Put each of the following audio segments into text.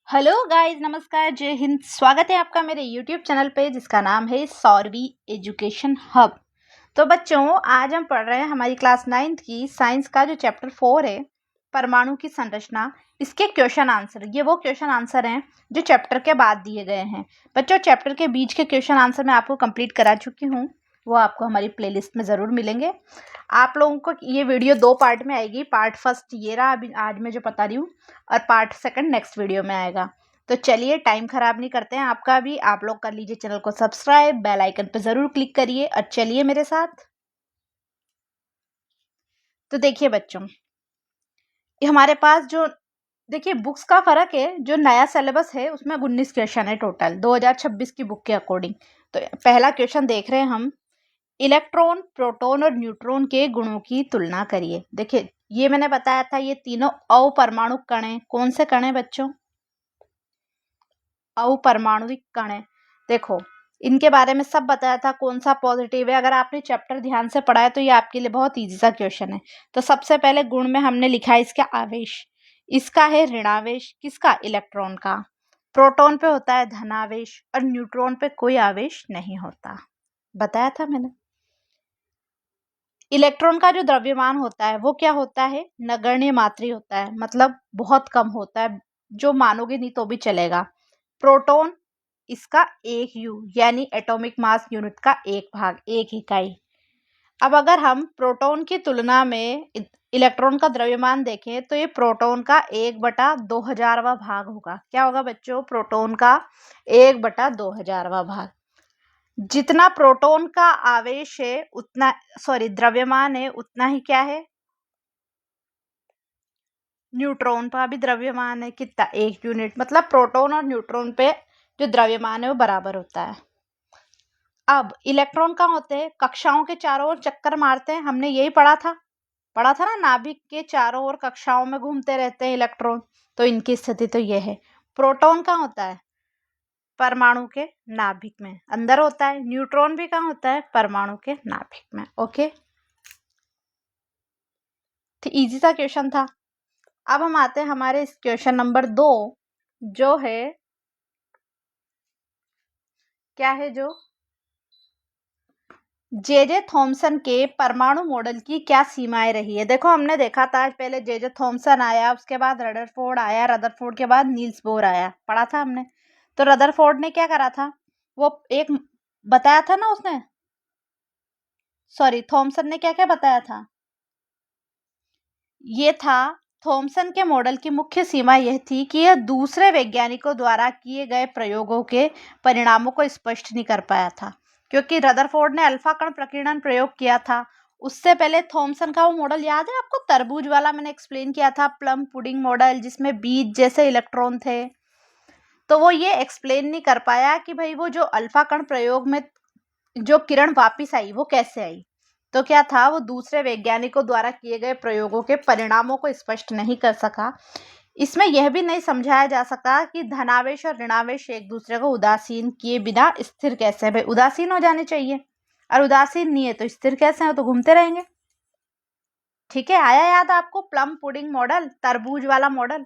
Hello guys, नमस्कार, जय हिंद। स्वागत है आपका मेरे यूट्यूब चैनल पे जिसका नाम है सौरवी एजुकेशन हब। तो बच्चों, आज हम पढ़ रहे हैं हमारी क्लास 9th की साइंस का जो चैप्टर 4 है, परमाणु की संरचना। इसके क्वेश्चन आंसर, ये वो क्वेश्चन आंसर हैं जो चैप्टर के बाद दिए गए हैं। बच्चों, चैप्टर के बीच के क्वेश्चन आंसर मैं आपको कंप्लीट करा चुकी हूँ, वो आपको हमारी प्लेलिस्ट में ज़रूर मिलेंगे। आप लोगों को ये वीडियो 2 पार्ट में आएगी। पार्ट फर्स्ट ये रहा अभी आज मैं जो बता रही हूँ, और पार्ट सेकंड नेक्स्ट वीडियो में आएगा। तो चलिए, टाइम खराब नहीं करते हैं आपका भी। आप लोग कर लीजिए चैनल को सब्सक्राइब, बेल आइकन पर ज़रूर क्लिक करिए और चलिए मेरे साथ। तो देखिए बच्चों, ये हमारे पास जो देखिए बुक्स का फ़र्क है। जो नया सिलेबस है उसमें 19 क्वेश्चन है टोटल 2026 की बुक के अकॉर्डिंग। तो पहला क्वेश्चन देख रहे हैं हम, इलेक्ट्रॉन, प्रोटॉन और न्यूट्रॉन के गुणों की तुलना करिए। देखिए, ये मैंने बताया था, ये तीनों अपरमाणुक कण हैं। कौन से कण हैं बच्चों? अपरमाणुक कण है। देखो, इनके बारे में सब बताया था, कौन सा पॉजिटिव है। अगर आपने चैप्टर ध्यान से पढ़ा है तो ये आपके लिए बहुत इजी सा क्वेश्चन है। तो सबसे पहले गुण में हमने लिखा है इसका आवेश। इसका है ऋणावेश। किसका? इलेक्ट्रॉन का। प्रोटॉन पे होता है धनावेश और न्यूट्रॉन पे कोई आवेश नहीं होता, बताया था मैंने। इलेक्ट्रॉन का जो द्रव्यमान होता है वो क्या होता है? नगण्य मात्रा होता है, मतलब बहुत कम होता है, जो मानोगे नहीं तो भी चलेगा। प्रोटॉन, इसका 1 यू यानी एटॉमिक मास यूनिट का 1 भाग, 1 इकाई। अब अगर हम प्रोटॉन की तुलना में इलेक्ट्रॉन का द्रव्यमान देखें तो ये प्रोटॉन का 1/2000वां भाग होगा। क्या होगा बच्चों? प्रोटॉन का 1/2000वां भाग। जितना प्रोटॉन का आवेश है उतना, द्रव्यमान है, उतना ही क्या है? न्यूट्रॉन का भी द्रव्यमान है। कितना? 1 यूनिट। मतलब प्रोटॉन और न्यूट्रॉन पे जो द्रव्यमान है वो बराबर होता है। अब इलेक्ट्रॉन कहाँ होते हैं? कक्षाओं के चारों ओर चक्कर मारते हैं। हमने यही पढ़ा था ना, नाभिक के चारों ओर कक्षाओं में घूमते रहते हैं इलेक्ट्रॉन। तो इनकी स्थिति तो यह है। प्रोटॉन कहाँ होता है? परमाणु के नाभिक में अंदर होता है। न्यूट्रॉन भी कहाँ होता है? परमाणु के नाभिक में। ओके, तो इजी सा क्वेश्चन था। अब हम आते हैं हमारे इस क्वेश्चन नंबर 2, जो है क्या है? जो जे थॉमसन के परमाणु मॉडल की क्या सीमाएं रही है। देखो, हमने देखा था आज पहले जे थॉमसन आया, उसके बाद रदरफोर्ड आया, रदरफोर्ड के बाद नील्स बोर आया, पढ़ा था हमने। तो रदरफोर्ड ने क्या करा था? वो एक बताया था ना उसने, थॉमसन ने क्या क्या बताया था? ये था, थॉमसन के मॉडल की मुख्य सीमा यह थी कि यह दूसरे वैज्ञानिकों द्वारा किए गए प्रयोगों के परिणामों को स्पष्ट नहीं कर पाया था, क्योंकि रदरफोर्ड ने अल्फा कण प्रकीर्णन प्रयोग किया था। उससे पहले थॉमसन का वो मॉडल याद है आपको, तरबूज वाला, मैंने एक्सप्लेन किया था, प्लम पुडिंग मॉडल, जिसमें बीज जैसे इलेक्ट्रॉन थे। तो वो ये एक्सप्लेन नहीं कर पाया कि भाई वो जो अल्फा कण प्रयोग में जो किरण वापिस आई वो कैसे आई। तो क्या था, वो दूसरे वैज्ञानिकों द्वारा किए गए प्रयोगों के परिणामों को स्पष्ट नहीं कर सका। इसमें यह भी नहीं समझाया जा सका कि धनावेश और ऋणावेश एक दूसरे को उदासीन किए बिना स्थिर कैसे है। भाई उदासीन हो जाने चाहिए, और उदासीन नहीं है तो स्थिर कैसे है? तो घूमते रहेंगे। ठीक है, आया याद आपको प्लम पुडिंग मॉडल, तरबूज वाला मॉडल?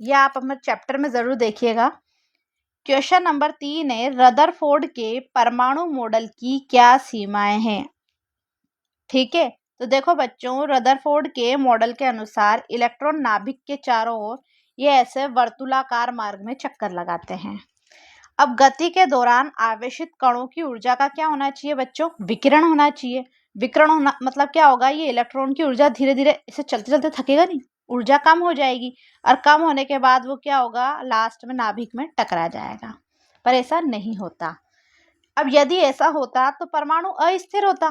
ये आप हमारे चैप्टर में जरूर देखिएगा। क्वेश्चन नंबर 3 है, रदरफोर्ड के परमाणु मॉडल की क्या सीमाएं हैं? ठीक है, तो देखो बच्चों, रदरफोर्ड के मॉडल के अनुसार इलेक्ट्रॉन नाभिक के चारों ओर ये ऐसे वर्तुलाकार मार्ग में चक्कर लगाते हैं। अब गति के दौरान आवेशित कणों की ऊर्जा का क्या होना चाहिए बच्चों? विकिरण होना चाहिए। विकिरण होना मतलब क्या होगा? ये इलेक्ट्रॉन की ऊर्जा धीरे धीरे इसे चलते चलते थकेगा नहीं, ऊर्जा कम हो जाएगी, और कम होने के बाद वो क्या होगा? लास्ट में नाभिक में टकरा जाएगा। पर ऐसा नहीं होता। अब यदि ऐसा होता तो परमाणु अस्थिर होता,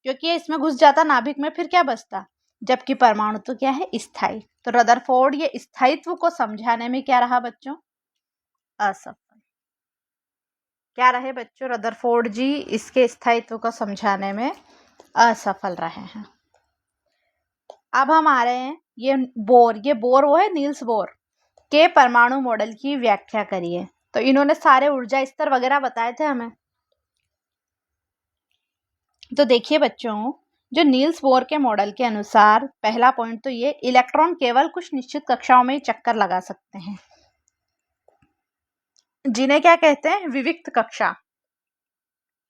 क्योंकि ये इसमें घुस जाता नाभिक में, फिर क्या बचता? जबकि परमाणु तो क्या है? स्थायी। तो रदरफोर्ड ये स्थायित्व को समझाने में क्या रहा बच्चों? असफल। क्या रहे बच्चों? रदरफोर्ड जी इसके स्थायित्व को समझाने में असफल रहे हैं। अब हम आ रहे हैं, ये बोर वो है नील्स बोर के परमाणु मॉडल की व्याख्या करिए। तो इन्होंने सारे ऊर्जा स्तर वगैरह बताए थे हमें। तो देखिए बच्चों, जो नील्स बोर के मॉडल के अनुसार पहला पॉइंट तो ये, इलेक्ट्रॉन केवल कुछ निश्चित कक्षाओं में ही चक्कर लगा सकते हैं। जिन्हें क्या कहते हैं, विविक्त कक्षा,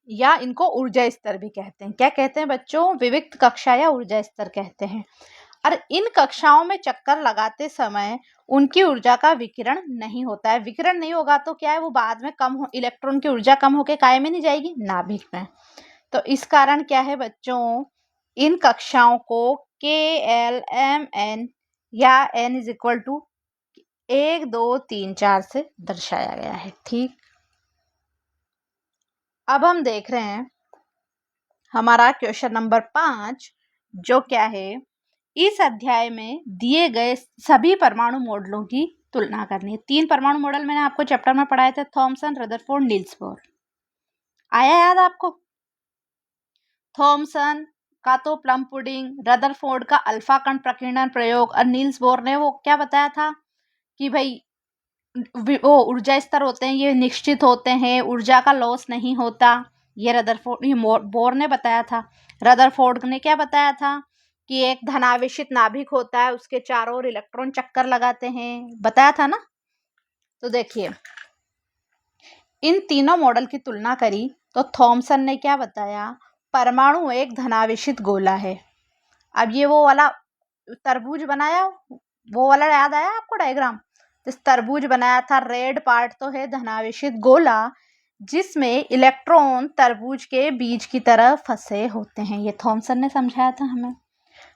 या इनको ऊर्जा स्तर भी कहते हैं। क्या कहते हैं बच्चों, विविक्त कक्षा या ऊर्जा स्तर कहते हैं। और इन कक्षाओं में चक्कर लगाते समय उनकी ऊर्जा का विकिरण नहीं होता है। विकिरण नहीं होगा तो क्या है, वो बाद में कम हो, इलेक्ट्रॉन की ऊर्जा कम होकर काय में नहीं जाएगी, नाभिक में। तो इस कारण क्या है बच्चों, इन कक्षाओं को के एल एम एन या n इज इक्वल टू 1 2 3 4 से दर्शाया गया है। ठीक, अब हम देख रहे हैं हमारा क्वेश्चन नंबर 5, जो क्या है, इस अध्याय में दिए गए सभी परमाणु मॉडलों की तुलना करनी है। 3 परमाणु मॉडल मैंने आपको चैप्टर में पढ़ाए थे, थॉमसन, रदरफोर्ड, नील्स बोर। आया याद आपको? थॉमसन का तो प्लम पुडिंग, रदरफोर्ड का अल्फा कण प्रकीर्णन प्रयोग, और नील्स बोर ने वो क्या बताया था कि भाई वो ऊर्जा स्तर होते हैं ये निश्चित होते हैं, ऊर्जा का लॉस नहीं होता। ये बोर ने बताया था। रदरफोर्ड ने क्या बताया था कि एक धनावेशित नाभिक होता है, उसके चारों ओर इलेक्ट्रॉन चक्कर लगाते हैं, बताया था ना। तो देखिए, इन तीनों मॉडल की तुलना करी तो थॉमसन ने क्या बताया, परमाणु एक धनावेशित गोला है। अब ये वो वाला तरबूज बनाया, वो वाला याद आया आपको डायग्राम, जिस तरबूज बनाया था, रेड पार्ट तो है धनावेशित गोला जिसमें इलेक्ट्रॉन तरबूज के बीज की तरह फंसे होते हैं। ये थॉमसन ने समझाया था हमें।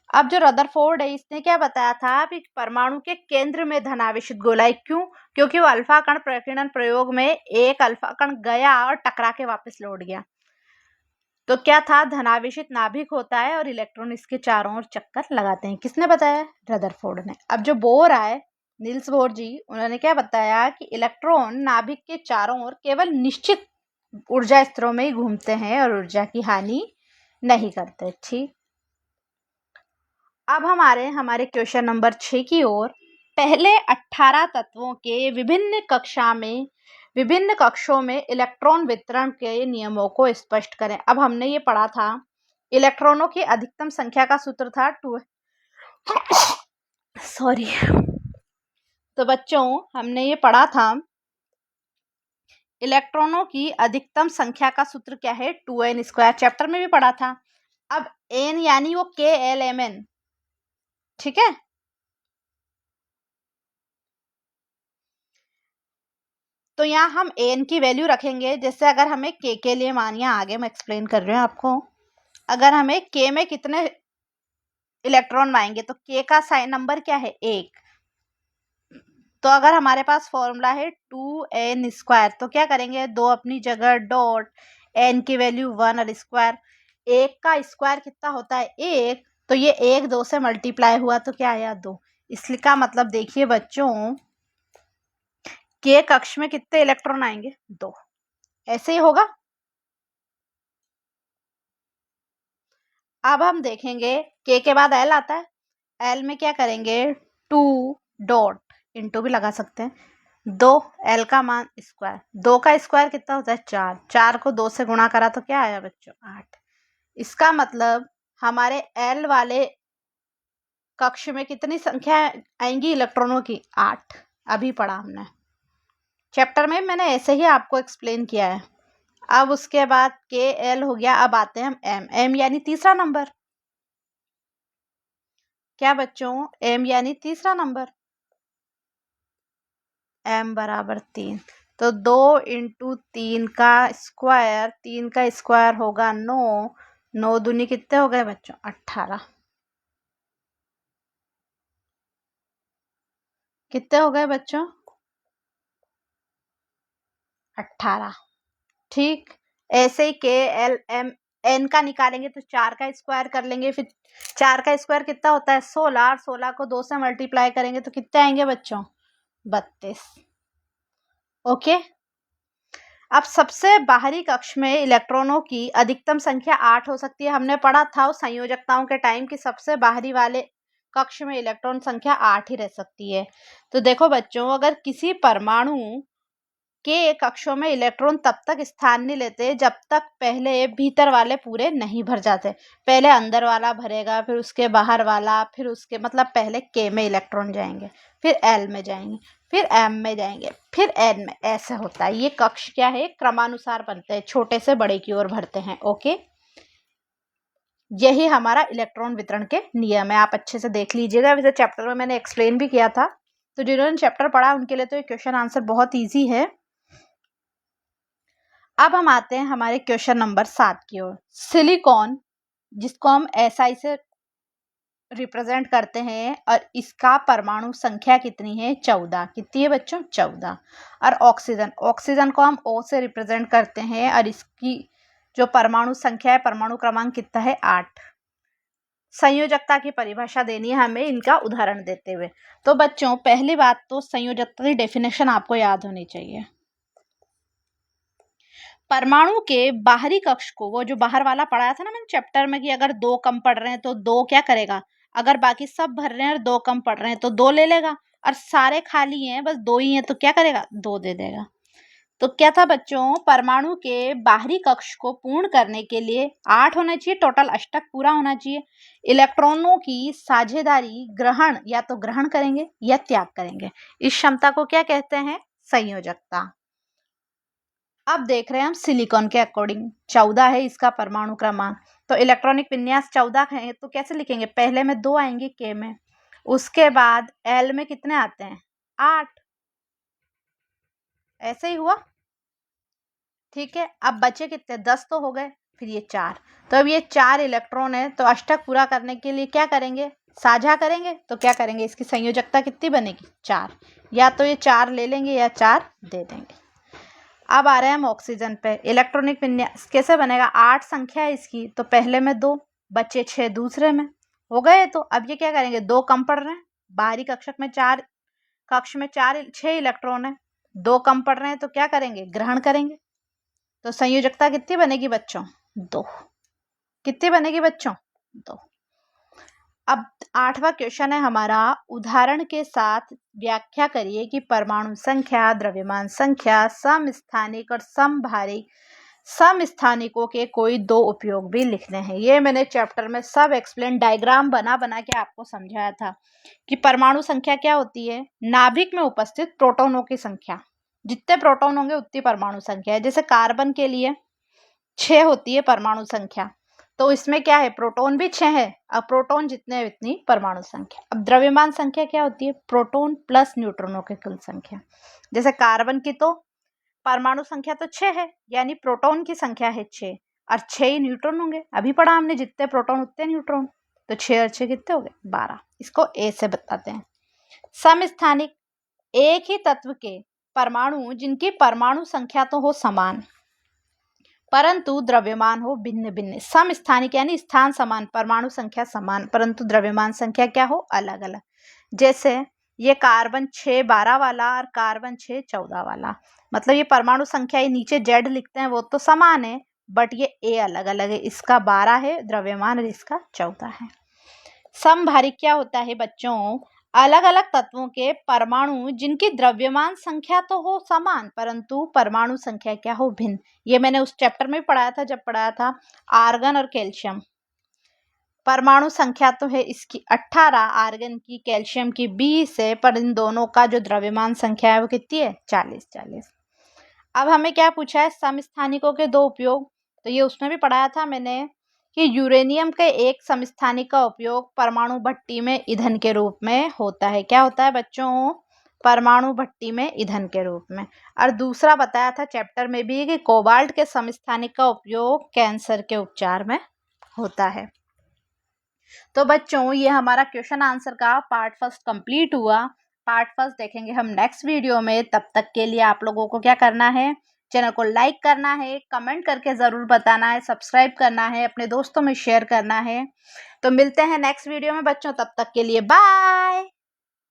अब जो रदरफोर्ड है, इसने क्या बताया था कि परमाणु के केंद्र में धनावेशित गोला है। क्यों? क्योंकि वो अल्फा कण प्रकीर्णन प्रयोग में एक अल्फा कण गया और टकरा के वापस लौट गया। तो क्या था, धनावेशित नाभिक होता है और इलेक्ट्रॉन इसके चारों ओर चक्कर लगाते हैं। किसने बताया? रदरफोर्ड ने। अब जो बोर आए, नील्स बोर जी, उन्होंने क्या बताया कि इलेक्ट्रॉन नाभिक के चारों ओर केवल निश्चित ऊर्जा स्तरों में ही घूमते हैं और ऊर्जा की हानि नहीं करते। ठीक, अब हमारे क्वेश्चन नंबर 6 की ओर। पहले 18 तत्वों के विभिन्न कक्षों में इलेक्ट्रॉन वितरण के नियमों को स्पष्ट करें। अब हमने ये पढ़ा था, इलेक्ट्रॉनों की अधिकतम संख्या का सूत्र था 2। सॉरी। तो बच्चों, हमने ये पढ़ा था, इलेक्ट्रॉनों की अधिकतम संख्या का सूत्र क्या है, 2n²। चैप्टर में भी पढ़ा था। अब n यानी वो KLMN, ठीक है। तो यहाँ हम n की वैल्यू रखेंगे। जैसे अगर हमें k के लिए मानिए, आगे मैं एक्सप्लेन कर रही हूँ आपको, अगर हमें k में कितने इलेक्ट्रॉन आएंगे तो k का साइन नंबर क्या है, 1। तो अगर हमारे पास फॉर्मूला है 2n², तो क्या करेंगे, 2 अपनी जगह, डॉट, n की वैल्यू 1 और स्क्वायर। 1 का स्क्वायर कितना होता है, 1। तो ये 1 2 से मल्टीप्लाई हुआ तो क्या आया, 2। इसका मतलब देखिए बच्चों, k कक्ष में कितने इलेक्ट्रॉन आएंगे, 2। ऐसे ही होगा। अब हम देखेंगे k के बाद l आता है। l में क्या करेंगे, 2 डॉट, इंटू भी लगा सकते हैं, 2, l का मान स्क्वायर। 2 का स्क्वायर कितना होता है, 4। 4 को 2 से गुणा करा तो क्या आया बच्चों, 8। इसका मतलब हमारे l वाले कक्ष में कितनी संख्या आएंगी इलेक्ट्रॉनों की, 8। अभी पढ़ा हमने चैप्टर में, मैंने ऐसे ही आपको एक्सप्लेन किया है। अब उसके बाद KL हो गया। अब आते हैं हम M यानी तीसरा नंबर। क्या बच्चों, M यानी तीसरा नंबर, M बराबर 3। तो 2 इंटू 3 का स्क्वायर, 3 का स्क्वायर होगा 9। 9 दूनी कितने हो गए बच्चों, 18। कितने हो गए बच्चों, 18। ठीक, ऐसे ही KLM N का निकालेंगे तो 4 का स्क्वायर कर लेंगे, फिर 4 का स्क्वायर कितना होता है, 16। 16 को 2 से मल्टीप्लाई करेंगे तो कितने आएंगे बच्चों, 32। ओके। अब सबसे बाहरी कक्ष में इलेक्ट्रॉनों की अधिकतम संख्या 8 हो सकती है। हमने पढ़ा था उस संयोजकताओं के टाइम की सबसे बाहरी वाले कक्ष में इलेक्ट्रॉन संख्या 8 ही रह सकती है। तो देखो बच्चों, अगर किसी परमाणु के कक्षों में इलेक्ट्रॉन तब तक स्थान नहीं लेते जब तक पहले भीतर वाले पूरे नहीं भर जाते। पहले अंदर वाला भरेगा, फिर उसके बाहर वाला, फिर उसके मतलब पहले के में इलेक्ट्रॉन जाएंगे, फिर एल में जाएंगे, फिर एम में जाएंगे, फिर एन में। ऐसे होता है। ये कक्ष क्या है, क्रमानुसार बनते हैं, छोटे से बड़े की ओर बढ़ते हैं। ओके, यही हमारा इलेक्ट्रॉन वितरण के नियम है। आप अच्छे से देख लीजिएगा। वैसे चैप्टर में मैंने एक्सप्लेन भी किया था, तो जिन्होंने चैप्टर पढ़ा उनके लिए तो ये क्वेश्चन आंसर बहुत ईजी है। अब हम आते हैं हमारे क्वेश्चन नंबर 7 की ओर। सिलिकॉन, जिसको हम SI से रिप्रेजेंट करते हैं, और इसका परमाणु संख्या कितनी है, 14। कितनी है बच्चों, 14। और ऑक्सीजन, ऑक्सीजन को हम O से रिप्रेजेंट करते हैं, और इसकी जो परमाणु संख्या है, परमाणु क्रमांक कितना है, 8। संयोजकता की परिभाषा देनी है हमें इनका उदाहरण देते हुए। तो बच्चों, पहली बात तो संयोजकता की डेफिनेशन आपको याद होनी चाहिए। परमाणु के बाहरी कक्ष को, वो जो बाहर वाला पढ़ाया था ना मैंने चैप्टर में, कि अगर 2 कम पड़ रहे हैं तो 2 क्या करेगा, अगर बाकी सब भर रहे हैं और 2 कम पड़ रहे हैं तो 2 ले लेगा, और सारे खाली हैं बस 2 ही हैं तो क्या करेगा, 2 दे देगा। तो क्या था बच्चों, परमाणु के बाहरी कक्ष को पूर्ण करने के लिए 8 होना चाहिए, टोटल अष्टक पूरा होना चाहिए। इलेक्ट्रॉनों की साझेदारी, ग्रहण, या तो ग्रहण करेंगे या त्याग करेंगे। इस क्षमता को क्या कहते हैं, संयोजकता। अब देख रहे हैं हम सिलिकॉन के अकॉर्डिंग 14 है इसका परमाणु क्रमांक। तो इलेक्ट्रॉनिक विन्यास 14 है, तो कैसे लिखेंगे, पहले में 2 आएंगे के में, उसके बाद एल में कितने आते हैं, 8। ऐसे ही हुआ, ठीक है। अब बचे कितने, 10 तो हो गए, फिर ये 4। तो अब ये 4 इलेक्ट्रॉन है, तो अष्टक पूरा करने के लिए क्या करेंगे, साझा करेंगे। तो क्या करेंगे, इसकी संयोजकता कितनी बनेगी, 4। या तो ये 4 ले लेंगे या 4 दे देंगे। अब आ रहे हैं हम ऑक्सीजन पे। इलेक्ट्रॉनिक विन्यास कैसे बनेगा, 8 संख्या है इसकी, तो पहले में 2, बचे 6 दूसरे में, हो गए। तो अब ये क्या करेंगे, 2 कम पड़ रहे हैं, बाहरी कक्ष में 6 इलेक्ट्रॉन है, 2 कम पड़ रहे हैं, तो क्या करेंगे, ग्रहण करेंगे। तो संयोजकता कितनी बनेगी बच्चों, 2। कितनी बनेगी बच्चों, 2। अब 8वां क्वेश्चन है हमारा, उदाहरण के साथ व्याख्या करिए कि परमाणु संख्या, द्रव्यमान संख्या, समस्थानिक और समभारिक समस्थानिकों के कोई 2 उपयोग भी लिखने हैं। ये मैंने चैप्टर में सब एक्सप्लेन, डायग्राम बना बना के आपको समझाया था कि परमाणु संख्या क्या होती है, नाभिक में उपस्थित प्रोटॉनों की संख्या। जितने प्रोटॉन होंगे उतनी परमाणु संख्या है। जैसे कार्बन के लिए 6 होती है परमाणु संख्या, तो इसमें क्या है, प्रोटॉन भी 6 है। अब प्रोटॉन जितने हैं उतनी परमाणु संख्या। अब द्रव्यमान संख्या क्या होती है, प्रोटॉन प्लस न्यूट्रॉनों की कुल संख्या। जैसे कार्बन की तो परमाणु संख्या तो 6 है, यानी प्रोटॉन की संख्या है 6, और 6 ही न्यूट्रॉन होंगे। अभी पढ़ा हमने, जितने प्रोटॉन उतने न्यूट्रॉन, तो 6 और 6 कितने हो गए, 12। इसको ए से बताते हैं। समस्थानिक, एक ही तत्व के परमाणु जिनकी परमाणु संख्या तो हो समान परंतु द्रव्यमान हो भिन्न भिन्न। समस्थानिक यानी स्थान समान, परमाणु संख्या समान, परंतु द्रव्यमान संख्या क्या हो, अलग अलग। जैसे ये कार्बन 6-12 वाला और कार्बन 6-14 वाला, मतलब ये परमाणु संख्या, ये नीचे जेड लिखते हैं वो तो समान है, बट ये ए अलग अलग है। इसका 12 है द्रव्यमान और इसका 14 है। समभारिक क्या होता है बच्चों, अलग अलग तत्वों के परमाणु जिनकी द्रव्यमान संख्या तो हो समान परंतु परमाणु संख्या क्या हो, भिन्न। ये मैंने उस चैप्टर में पढ़ाया था जब पढ़ाया था आर्गन और कैल्शियम। परमाणु संख्या तो है इसकी 18, आर्गन की, कैल्शियम की 20 है, पर इन दोनों का जो द्रव्यमान संख्या है वो कितनी है, 40। अब हमें क्या पूछा है, समस्थानिकों के 2 उपयोग। तो ये उसमें भी पढ़ाया था मैंने कि यूरेनियम के एक समस्थानिक का उपयोग परमाणु भट्टी में ईंधन के रूप में होता है। क्या होता है बच्चों, परमाणु भट्टी में ईंधन के रूप में। और दूसरा बताया था चैप्टर में भी कि कोबाल्ट के समस्थानिक का उपयोग कैंसर के उपचार में होता है। तो बच्चों, ये हमारा क्वेश्चन आंसर का पार्ट 1 कंप्लीट हुआ। पार्ट 1 देखेंगे हम नेक्स्ट वीडियो में। तब तक के लिए आप लोगों को क्या करना है, चैनल को लाइक करना है, कमेंट करके ज़रूर बताना है, सब्सक्राइब करना है, अपने दोस्तों में शेयर करना है। तो मिलते हैं नेक्स्ट वीडियो में बच्चों, तब तक के लिए बाय।